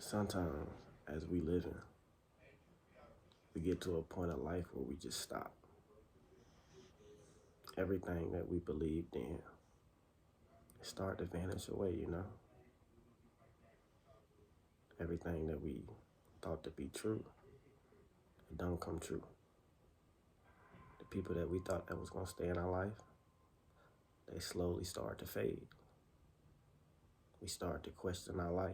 Sometimes, as we living, we get to a point of life where we just stop. Everything that we believed in start to vanish away. Everything that we thought to be true, it don't come true. The people that we thought that was gonna stay in our life, they slowly start to fade. We start to question our life.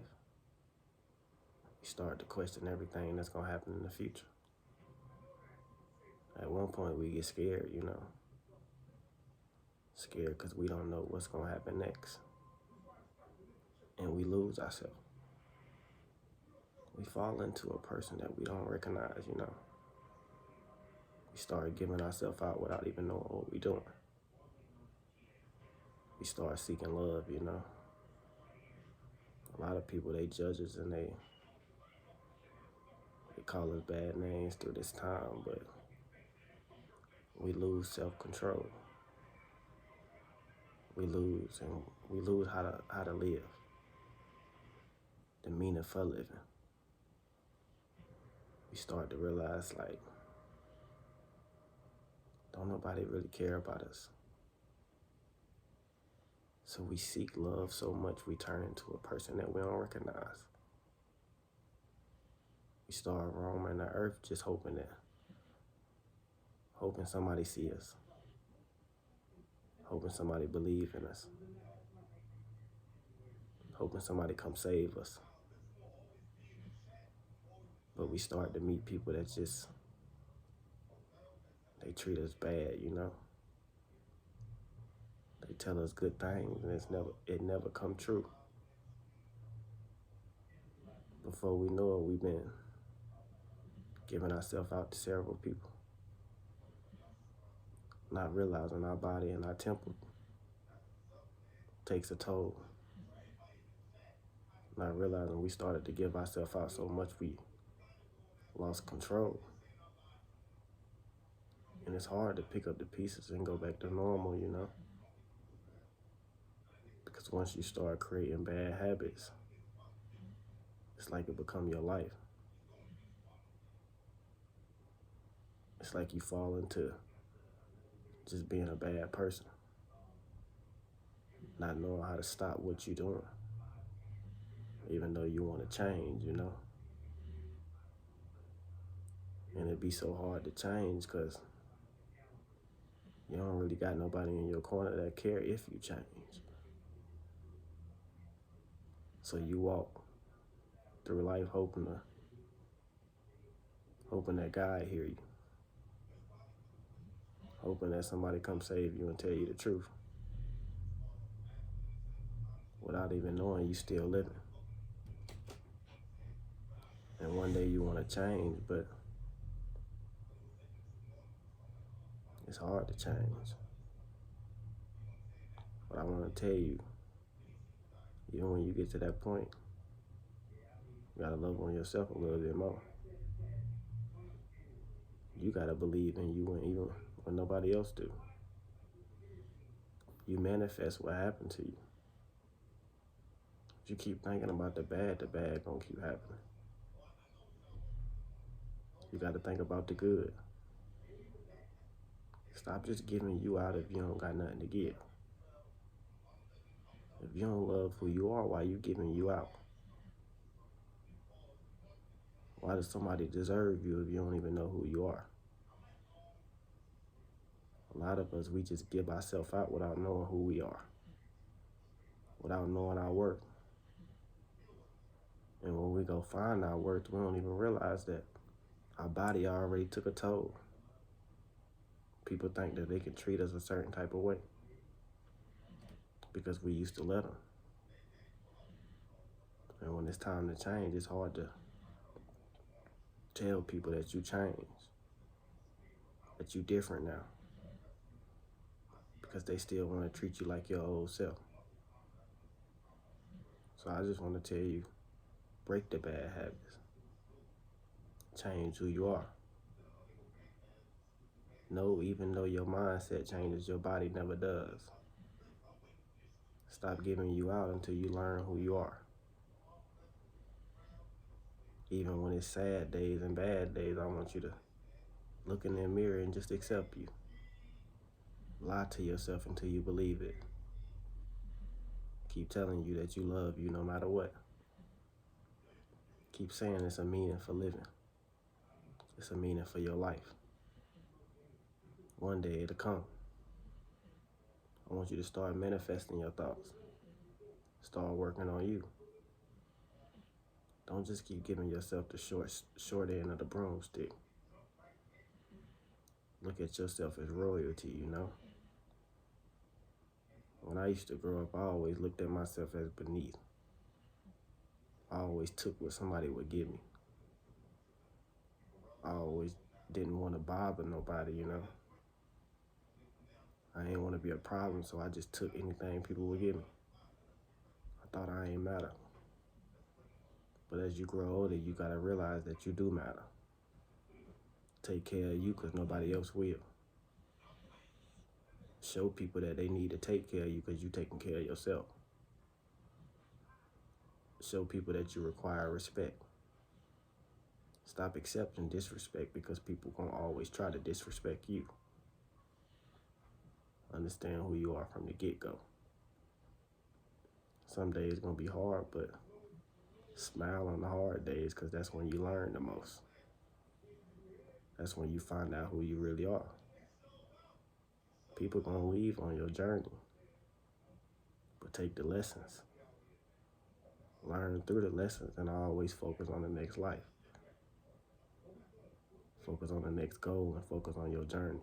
We start to question everything that's gonna happen in the future. At one point, we get scared. Scared because we don't know what's gonna happen next. And we lose ourselves. We fall into a person that we don't recognize. We start giving ourselves out without even knowing what we're doing. We start seeking love. A lot of people, they judge us and they call us bad names through this time, but we lose self-control. We lose how to live, the meaning for living. We start to realize, like, don't nobody really care about us. So we seek love so much we turn into a person that we don't recognize. We start roaming the earth just hoping somebody see us, hoping somebody believe in us, hoping somebody come save us. But we start to meet people that they treat us bad. They tell us good things and it never come true. Before we know it, we've been giving ourselves out to several people, not realizing our body and our temple takes a toll. Not realizing we started to give ourselves out so much we lost control. And it's hard to pick up the pieces and go back to normal. Because once you start creating bad habits, it's like it become your life. It's like you fall into just being a bad person, not knowing how to stop what you're doing, even though you want to change. And it'd be so hard to change because you don't really got nobody in your corner that care if you change. So you walk through life hoping that God hear you, hoping that somebody come save you and tell you the truth, without even knowing you still living. And one day you want to change, but it's hard to change. But I want to tell you, even when you get to that point, you gotta love on yourself a little bit more. You gotta believe in you even when nobody else do. You manifest what happened to you. If you keep thinking about the bad gonna keep happening. You gotta think about the good. Stop just giving you out if you don't got nothing to give. If you don't love who you are, why you giving you out? Why does somebody deserve you if you don't even know who you are? A lot of us, we just give ourselves out without knowing who we are, without knowing our worth. And when we go find our worth, we don't even realize that our body already took a toll. People think that they can treat us a certain type of way because we used to let them. And when it's time to change, it's hard to tell people that you changed, that you different now, because they still want to treat you like your old self. So I just want to tell you, break the bad habits. Change who you are. No, even though your mindset changes, your body never does. Stop giving you out until you learn who you are. Even when it's sad days and bad days, I want you to look in that mirror and just accept you. Lie to yourself until you believe it. Keep telling you that you love you no matter what. Keep saying it's a meaning for living. It's a meaning for your life. One day it'll come. I want you to start manifesting your thoughts. Start working on you. Don't just keep giving yourself the short end of the broomstick. Look at yourself as royalty, you know? When I used to grow up, I always looked at myself as beneath. I always took what somebody would give me. I always didn't want to bother nobody, you know? I didn't want to be a problem, so I just took anything people would give me. I thought I ain't matter. But as you grow older, you gotta realize that you do matter. Take care of you because nobody else will. Show people that they need to take care of you because you taking care of yourself. Show people that you require respect. Stop accepting disrespect because people gonna always try to disrespect you. Understand who you are from the get-go. Some days gonna be hard, but smile on the hard days because that's when you learn the most. That's when you find out who you really are. People gonna leave on your journey, but take the lessons. Learn through the lessons and always focus on the next life. Focus on the next goal and focus on your journey.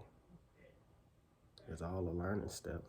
It's all a learning step.